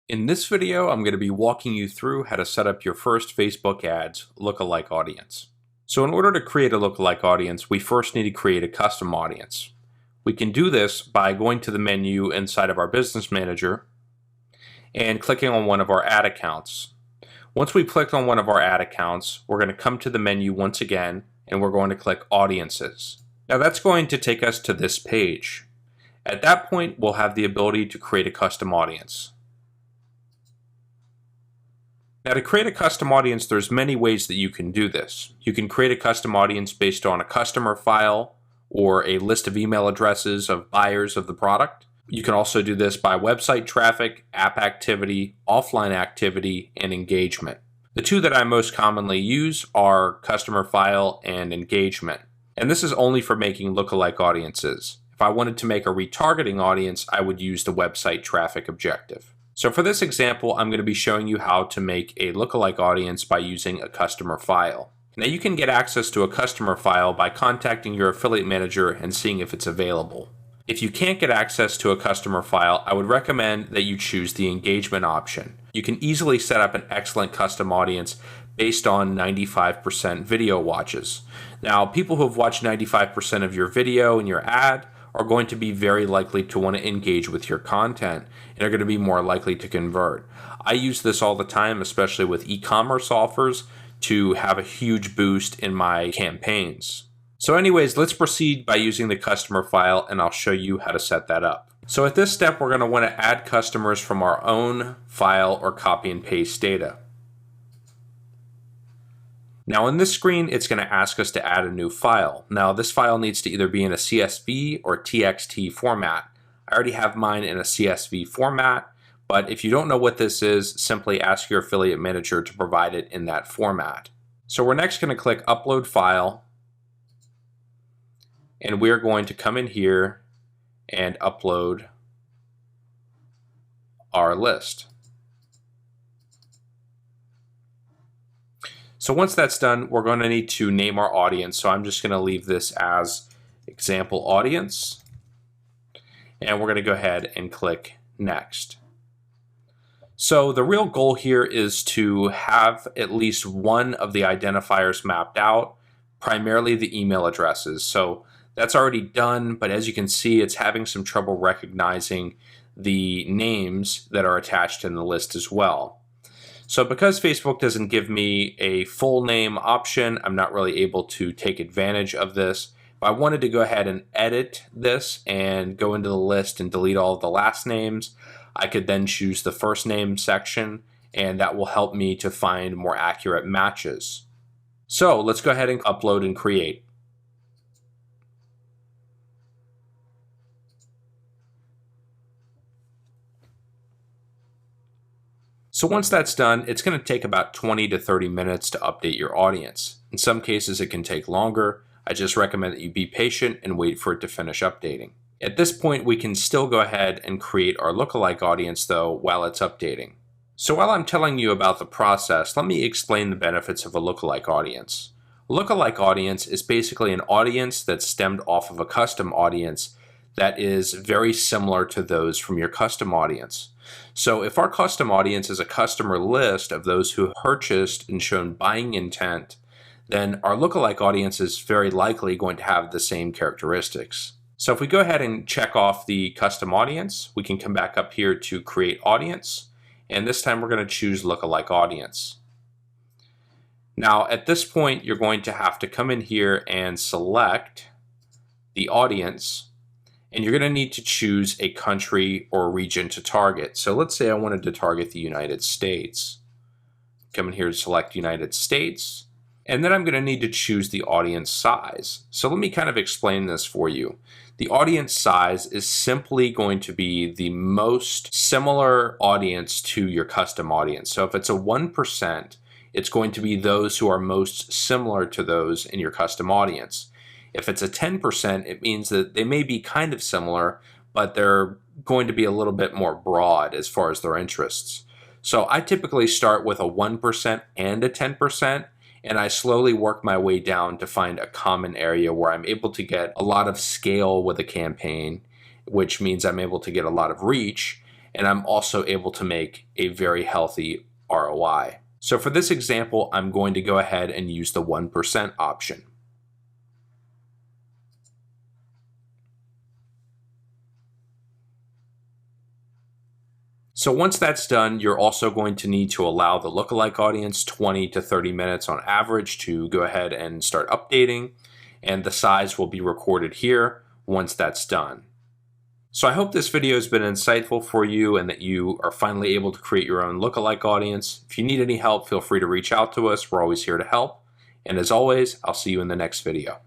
In this video, I'm going to be walking you through how to set up your first Facebook ads lookalike audience. So in order to create a lookalike audience, we first need to create a custom audience. We can do this by going to the menu inside of our business manager and clicking on one of our ad accounts. Once we've clicked on one of our ad accounts, we're going to come to the menu once again and we're going to click Audiences. Now that's going to take us to this page. At that point, we'll have the ability to create a custom audience. Now to create a custom audience, there's many ways that you can do this. You can create a custom audience based on a customer file or a list of email addresses of buyers of the product. You can also do this by website traffic, app activity, offline activity, and engagement. The two that I most commonly use are customer file and engagement. And this is only for making lookalike audiences. If I wanted to make a retargeting audience, I would use the website traffic objective. So for this example, I'm going to be showing you how to make a lookalike audience by using a customer file. Now you can get access to a customer file by contacting your affiliate manager and seeing if it's available. If you can't get access to a customer file, I would recommend that you choose the engagement option. You can easily set up an excellent custom audience based on 95% video watches. Now, people who have watched 95% of your video and your ad are going to be very likely to want to engage with your content and are going to be more likely to convert. I use this all the time, especially with e-commerce offers, to have a huge boost in my campaigns. So anyways, let's proceed by using the customer file and I'll show you how to set that up. So at this step, we're going to want to add customers from our own file or copy and paste data. Now on this screen, it's going to ask us to add a new file. Now this file needs to either be in a CSV or TXT format. I already have mine in a CSV format, but if you don't know what this is, simply ask your affiliate manager to provide it in that format. So we're next going to click Upload File, and we're going to come in here and upload our list. So once that's done, we're going to need to name our audience. So I'm just going to leave this as example audience. And we're going to go ahead and click next. So the real goal here is to have at least one of the identifiers mapped out, primarily the email addresses. So that's already done, but as you can see, it's having some trouble recognizing the names that are attached in the list as well. So because Facebook doesn't give me a full name option, I'm not really able to take advantage of this. If I wanted to go ahead and edit this and go into the list and delete all of the last names, I could then choose the first name section, and that will help me to find more accurate matches. So let's go ahead and upload and create. So once that's done, it's going to take about 20 to 30 minutes to update your audience. In some cases, it can take longer. I just recommend that you be patient and wait for it to finish updating. At this point, we can still go ahead and create our lookalike audience though while it's updating. So while I'm telling you about the process, let me explain the benefits of a lookalike audience. A lookalike audience is basically an audience that's stemmed off of a custom audience that is very similar to those from your custom audience. So if our custom audience is a customer list of those who have purchased and shown buying intent, then our lookalike audience is very likely going to have the same characteristics. So if we go ahead and check off the custom audience, we can come back up here to create audience, and this time we're going to choose lookalike audience. Now at this point, you're going to have to come in here and select the audience, and you're going to need to choose a country or region to target. So let's say I wanted to target the United States. Come in here to select United States, and then I'm going to need to choose the audience size. So let me kind of explain this for you. The audience size is simply going to be the most similar audience to your custom audience. So if it's a 1%, it's going to be those who are most similar to those in your custom audience. If it's a 10%, it means that they may be kind of similar, but they're going to be a little bit more broad as far as their interests. So I typically start with a 1% and a 10%, and I slowly work my way down to find a common area where I'm able to get a lot of scale with a campaign, which means I'm able to get a lot of reach, and I'm also able to make a very healthy ROI. So for this example, I'm going to go ahead and use the 1% option. So once that's done, you're also going to need to allow the lookalike audience 20 to 30 minutes on average to go ahead and start updating, and the size will be recorded here once that's done. So I hope this video has been insightful for you and that you are finally able to create your own lookalike audience. If you need any help, feel free to reach out to us. We're always here to help. And as always, I'll see you in the next video.